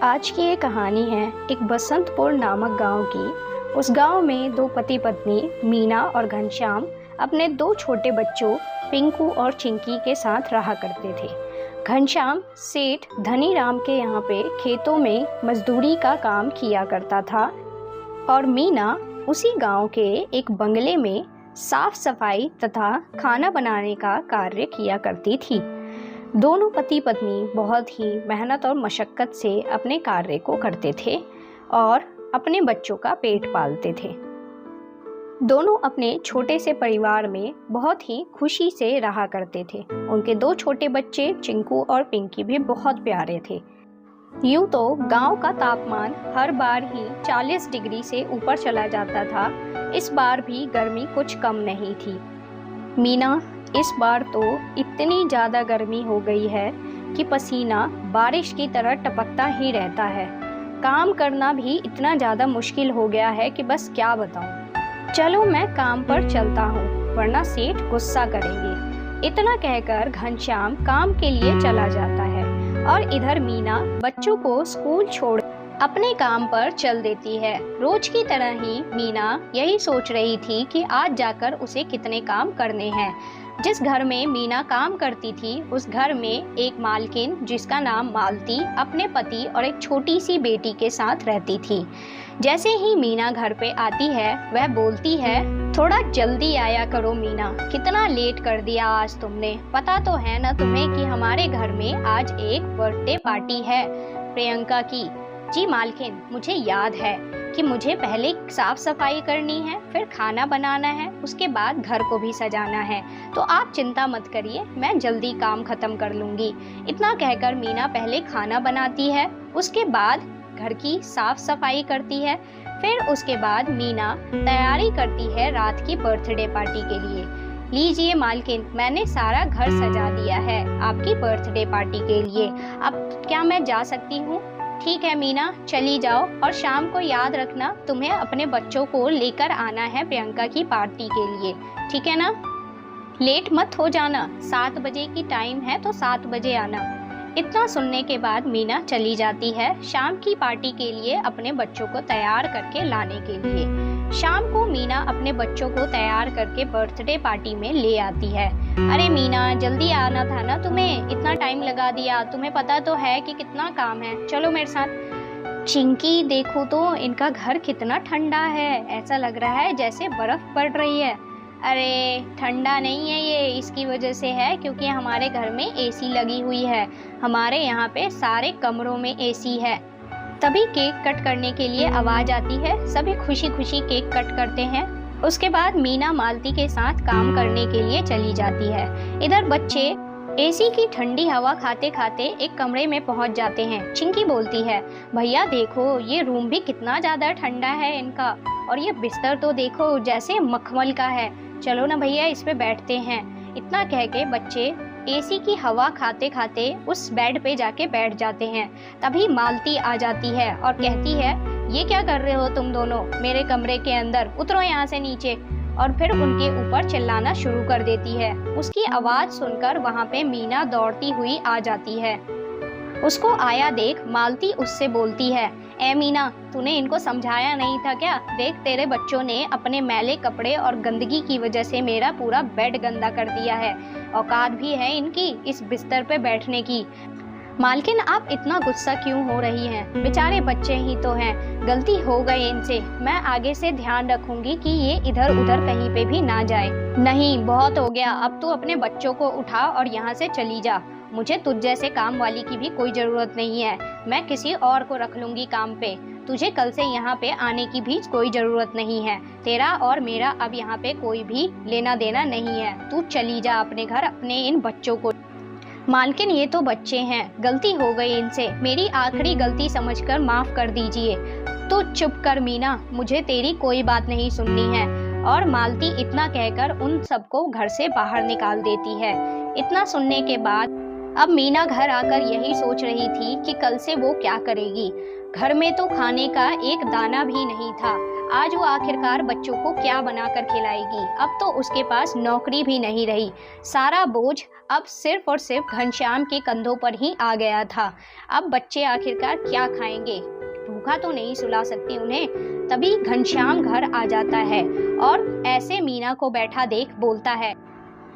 आज की ये कहानी है एक बसंतपुर नामक गांव की। उस गांव में दो पति पत्नी मीना और घनश्याम अपने दो छोटे बच्चों पिंकू और चिंकी के साथ रहा करते थे। घनश्याम सेठ धनीराम के यहाँ पे खेतों में मजदूरी का काम किया करता था और मीना उसी गांव के एक बंगले में साफ सफाई तथा खाना बनाने का कार्य किया करती थी। दोनों पति पत्नी बहुत ही मेहनत और मशक्क़त से अपने कार्य को करते थे और अपने बच्चों का पेट पालते थे। दोनों अपने छोटे से परिवार में बहुत ही खुशी से रहा करते थे। उनके दो छोटे बच्चे चिंकू और पिंकी भी बहुत प्यारे थे। यूं तो गांव का तापमान हर बार ही 40 डिग्री से ऊपर चला जाता था। इस बार भी गर्मी कुछ कम नहीं थी। मीना, इस बार तो इतनी ज़्यादा गर्मी हो गई है कि पसीना बारिश की तरह टपकता ही रहता है। काम करना भी इतना ज़्यादा मुश्किल हो गया है कि बस क्या बताऊं। चलो मैं काम पर चलता हूँ वरना सेठ गुस्सा करेंगे। इतना कहकर घनश्याम काम के लिए चला जाता है और इधर मीना बच्चों को स्कूल छोड़ अपने काम पर चल देती है। रोज की तरह ही मीना यही सोच रही थी कि आज जाकर उसे कितने काम करने हैं। जिस घर में मीना काम करती थी उस घर में एक मालकिन जिसका नाम मालती अपने पति और एक छोटी सी बेटी के साथ रहती थी। जैसे ही मीना घर पे आती है वह बोलती है, थोड़ा जल्दी आया करो मीना, कितना लेट कर दिया आज तुमने। पता तो है ना तुम्हें कि हमारे घर में आज एक बर्थडे पार्टी है प्रियंका की। जी मालकिन, मुझे याद है कि मुझे पहले साफ सफाई करनी है, फिर खाना बनाना है, उसके बाद घर को भी सजाना है। तो आप चिंता मत करिए, मैं जल्दी काम खत्म कर लूँगी। इतना कहकर मीना पहले खाना बनाती है, उसके बाद घर की साफ सफाई करती है। फिर उसके बाद मीना तैयारी करती है रात की बर्थडे पार्टी के लिए। लीजिए मालकिन, मैंने सारा घर सजा दिया है आपकी बर्थडे पार्टी के लिए। अब क्या मैं जा सकती हूँ? ठीक है मीना, चली जाओ और शाम को याद रखना तुम्हें अपने बच्चों को लेकर आना है प्रियंका की पार्टी के लिए, ठीक है ना? लेट मत हो जाना, 7 बजे की टाइम है तो 7 बजे आना। इतना सुनने के बाद मीना चली जाती है शाम की पार्टी के लिए अपने बच्चों को तैयार करके लाने के लिए। शाम को मीना अपने बच्चों को तैयार करके बर्थडे पार्टी में ले आती है। अरे मीना, जल्दी आना था ना तुम्हें, इतना टाइम लगा दिया, तुम्हें पता तो है कि कितना काम है, चलो मेरे साथ। चिंकी, देखो तो इनका घर कितना ठंडा है, ऐसा लग रहा है जैसे बर्फ पड़ रही है। अरे ठंडा नहीं है ये, इसकी वजह से है क्योंकि हमारे घर में एसी लगी हुई है। हमारे यहाँ पे सारे कमरों में एसी है। तभी केक कट करने के लिए आवाज आती है, सभी खुशी खुशी केक कट करते हैं। उसके बाद मीना मालती के साथ काम करने के लिए चली जाती है। इधर बच्चे एसी की ठंडी हवा खाते खाते एक कमरे में पहुंच जाते हैं। चिंकी बोलती है, भैया देखो ये रूम भी कितना ज्यादा ठंडा है इनका, और ये बिस्तर तो देखो जैसे मखमल का है, चलो ना भैया इस पे बैठते हैं। इतना कह के बच्चे एसी की हवा खाते खाते उस बेड पे जाके बैठ जाते हैं। तभी मालती आ जाती है और कहती है, ये क्या कर रहे हो तुम दोनों मेरे कमरे के अंदर, उतरो यहाँ से नीचे। और फिर उनके ऊपर चिल्लाना शुरू कर देती है। उसकी आवाज सुनकर वहाँ पे मीना दौड़ती हुई आ जाती है। उसको आया देख मालती उससे बोलती है, ए मीना, तूने इनको समझाया नहीं था क्या? देख तेरे बच्चों ने अपने मैले कपड़े और गंदगी की वजह से मेरा पूरा बेड गंदा कर दिया है। औकात भी है इनकी इस बिस्तर पे बैठने की। मालकिन, आप इतना गुस्सा क्यों हो रही हैं? बेचारे बच्चे ही तो हैं, गलती हो गई इनसे। मैं आगे से ध्यान रखूंगी कि ये इधर उधर कहीं पे भी ना जाए। नहीं, बहुत हो गया, अब तू अपने बच्चों को उठा और यहाँ से चली जा। मुझे तुझ जैसे काम वाली की भी कोई जरूरत नहीं है, मैं किसी और को रख लूंगी काम पे। तुझे कल से यहाँ पे आने की भी कोई जरूरत नहीं है। तेरा और मेरा अब यहाँ पे कोई भी लेना देना नहीं है। तू चली जा अपने घर अपने इन बच्चों को। मालकिन, ये तो बच्चे हैं, गलती हो गई इनसे, मेरी आखिरी गलती समझकर माफ कर दीजिए। तो चुप कर मीना, मुझे तेरी कोई बात नहीं सुननी है। और मालती इतना कहकर उन सबको घर से बाहर निकाल देती है। इतना सुनने के बाद अब मीना घर आकर यही सोच रही थी कि कल से वो क्या करेगी। घर में तो खाने का एक दाना भी नहीं था। आज वो आखिरकार बच्चों को क्या बनाकर खिलाएगी। अब तो उसके पास नौकरी भी नहीं रही। सारा बोझ अब सिर्फ और सिर्फ घनश्याम के कंधों पर ही आ गया था। अब बच्चे आखिरकार क्या खाएंगे, भूखा तो नहीं सुला सकती उन्हें। तभी घनश्याम घर आ जाता है और ऐसे मीना को बैठा देख बोलता है,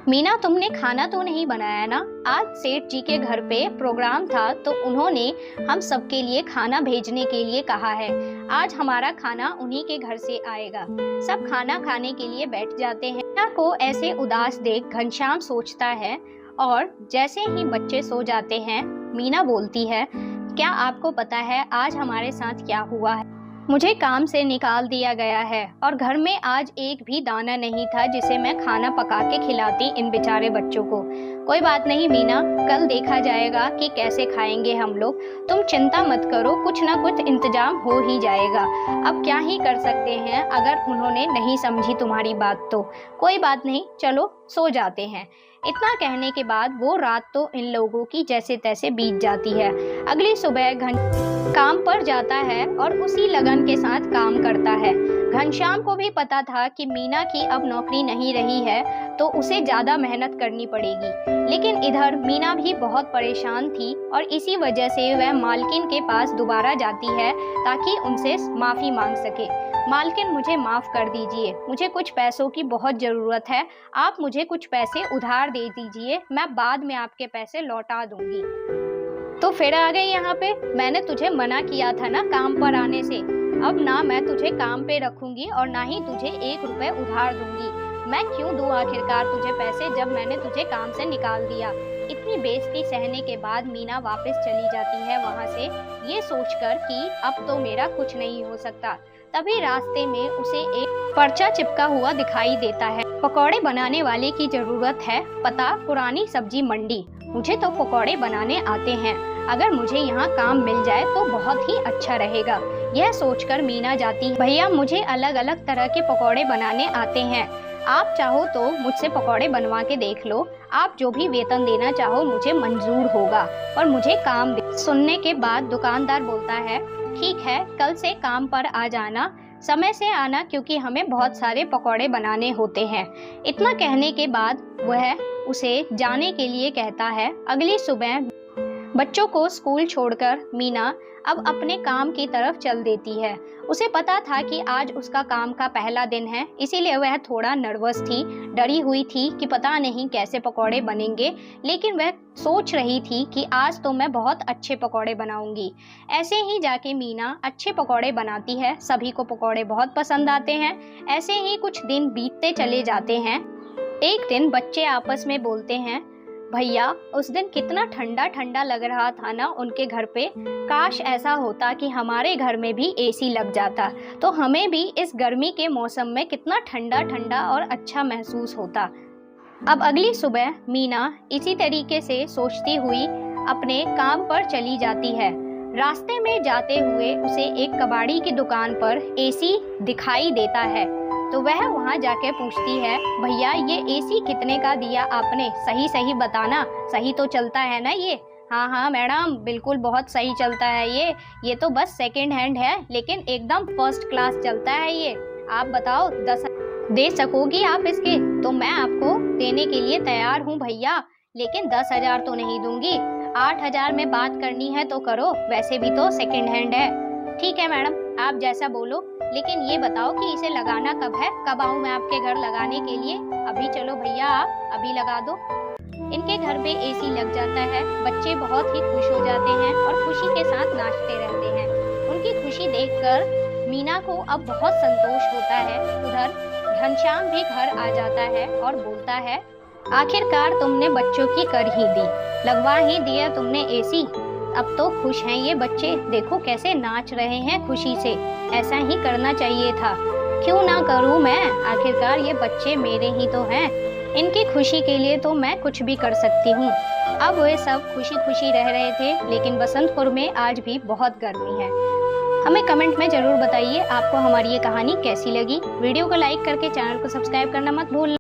मीना तुमने खाना तो नहीं बनाया ना? आज सेठ जी के घर पे प्रोग्राम था तो उन्होंने हम सबके लिए खाना भेजने के लिए कहा है। आज हमारा खाना उन्हीं के घर से आएगा। सब खाना खाने के लिए बैठ जाते हैं। मीना को ऐसे उदास देख घनश्याम सोचता है और जैसे ही बच्चे सो जाते हैं मीना बोलती है, क्या आपको पता है आज हमारे साथ क्या हुआ है? मुझे काम से निकाल दिया गया है और घर में आज एक भी दाना नहीं था जिसे मैं खाना पका के खिलाती इन बेचारे बच्चों को। कोई बात नहीं मीना, कल देखा जाएगा कि कैसे खाएंगे हम लोग। तुम चिंता मत करो, कुछ ना कुछ इंतजाम हो ही जाएगा। अब क्या ही कर सकते हैं अगर उन्होंने नहीं समझी तुम्हारी बात तो। कोई बात नहीं, चलो सो जाते हैं। इतना कहने के बाद वो रात तो इन लोगों की जैसे तैसे बीत जाती है। अगली सुबह काम पर जाता है और उसी लगन के साथ काम करता है। घनश्याम को भी पता था कि मीना की अब नौकरी नहीं रही है तो उसे ज़्यादा मेहनत करनी पड़ेगी। लेकिन इधर मीना भी बहुत परेशान थी और इसी वजह से वह मालकिन के पास दोबारा जाती है ताकि उनसे माफ़ी मांग सके। मालकिन मुझे माफ़ कर दीजिए, मुझे कुछ पैसों की बहुत ज़रूरत है। आप मुझे कुछ पैसे उधार दे दीजिए, मैं बाद में आपके पैसे लौटा दूंगी। तो फिर आ गई यहाँ पे, मैंने तुझे मना किया था ना काम पर आने से। अब ना मैं तुझे काम पे रखूंगी और ना ही तुझे 1 रुपए उधार दूंगी। मैं क्यों दूं आखिरकार तुझे पैसे जब मैंने तुझे काम से निकाल दिया। इतनी बेइज्जती सहने के बाद मीना वापस चली जाती है वहाँ से, ये सोचकर कि अब तो मेरा कुछ नहीं हो सकता। तभी रास्ते में उसे एक पर्चा चिपका हुआ दिखाई देता है, पकौड़े बनाने वाले की जरूरत है, पता पुरानी सब्जी मंडी। मुझे तो पकौड़े बनाने आते हैं, अगर मुझे यहाँ काम मिल जाए तो बहुत ही अच्छा रहेगा। यह सोचकर मीना जाती है। भैया मुझे अलग अलग तरह के पकौड़े बनाने आते हैं, आप चाहो तो मुझसे पकौड़े बनवा के देख लो। आप जो भी वेतन देना चाहो मुझे मंजूर होगा और मुझे काम दे। सुनने के बाद दुकानदार बोलता है, ठीक है, कल से काम पर आ जाना, समय से आना क्योंकि हमें बहुत सारे पकौड़े बनाने होते हैं। इतना कहने के बाद वह उसे जाने के लिए कहता है। अगली सुबह बच्चों को स्कूल छोड़कर मीना अब अपने काम की तरफ चल देती है। उसे पता था कि आज उसका काम का पहला दिन है, इसीलिए वह थोड़ा नर्वस थी, डरी हुई थी कि पता नहीं कैसे पकौड़े बनेंगे। लेकिन वह सोच रही थी कि आज तो मैं बहुत अच्छे पकौड़े बनाऊंगी। ऐसे ही जाके मीना अच्छे पकौड़े बनाती है, सभी को पकौड़े बहुत पसंद आते हैं। ऐसे ही कुछ दिन बीतते चले जाते हैं। एक दिन बच्चे आपस में बोलते हैं, भैया उस दिन कितना ठंडा ठंडा लग रहा था ना उनके घर पे, काश ऐसा होता कि हमारे घर में भी एसी लग जाता तो हमें भी इस गर्मी के मौसम में कितना ठंडा ठंडा और अच्छा महसूस होता। अब अगली सुबह मीना इसी तरीके से सोचती हुई अपने काम पर चली जाती है। रास्ते में जाते हुए उसे एक कबाड़ी की दुकान पर एसी दिखाई देता है तो वह वहां जाके पूछती है, भैया ये एसी कितने का दिया आपने, सही सही बताना, सही तो चलता है ना ये? हाँ हाँ मैडम, बिल्कुल बहुत सही चलता है ये तो बस सेकंड हैंड है लेकिन एकदम फर्स्ट क्लास चलता है ये। आप बताओ 10 दे सकोगी आप इसके? तो मैं आपको देने के लिए तैयार हूँ भैया, लेकिन 10,000 तो नहीं दूंगी। 8,000 में बात करनी है तो करो, वैसे भी तो सेकंड हैंड है। ठीक है मैडम, आप जैसा बोलो, लेकिन ये बताओ कि इसे लगाना कब है? कब आऊँ मैं आपके घर लगाने के लिए? अभी चलो भैया, आप अभी लगा दो। इनके घर पे एसी लग जाता है। बच्चे बहुत ही खुश हो जाते हैं और खुशी के साथ नाचते रहते हैं। उनकी खुशी देखकर मीना को अब बहुत संतोष होता है। उधर घनश्याम भी घर आ जाता है और बोलता है, आखिरकार तुमने बच्चों की कर ही दी, लगवा ही दिया तुमने एसी। अब तो खुश हैं ये बच्चे, देखो कैसे नाच रहे हैं खुशी से। ऐसा ही करना चाहिए था, क्यों ना करूं मैं, आखिरकार ये बच्चे मेरे ही तो हैं। इनकी खुशी के लिए तो मैं कुछ भी कर सकती हूँ। अब वे सब खुशी खुशी रह रहे थे, लेकिन बसंतपुर में आज भी बहुत गर्मी है। हमें कमेंट में जरूर बताइए आपको हमारी ये कहानी कैसी लगी। वीडियो को लाइक करके चैनल को सब्सक्राइब करना मत भूलना।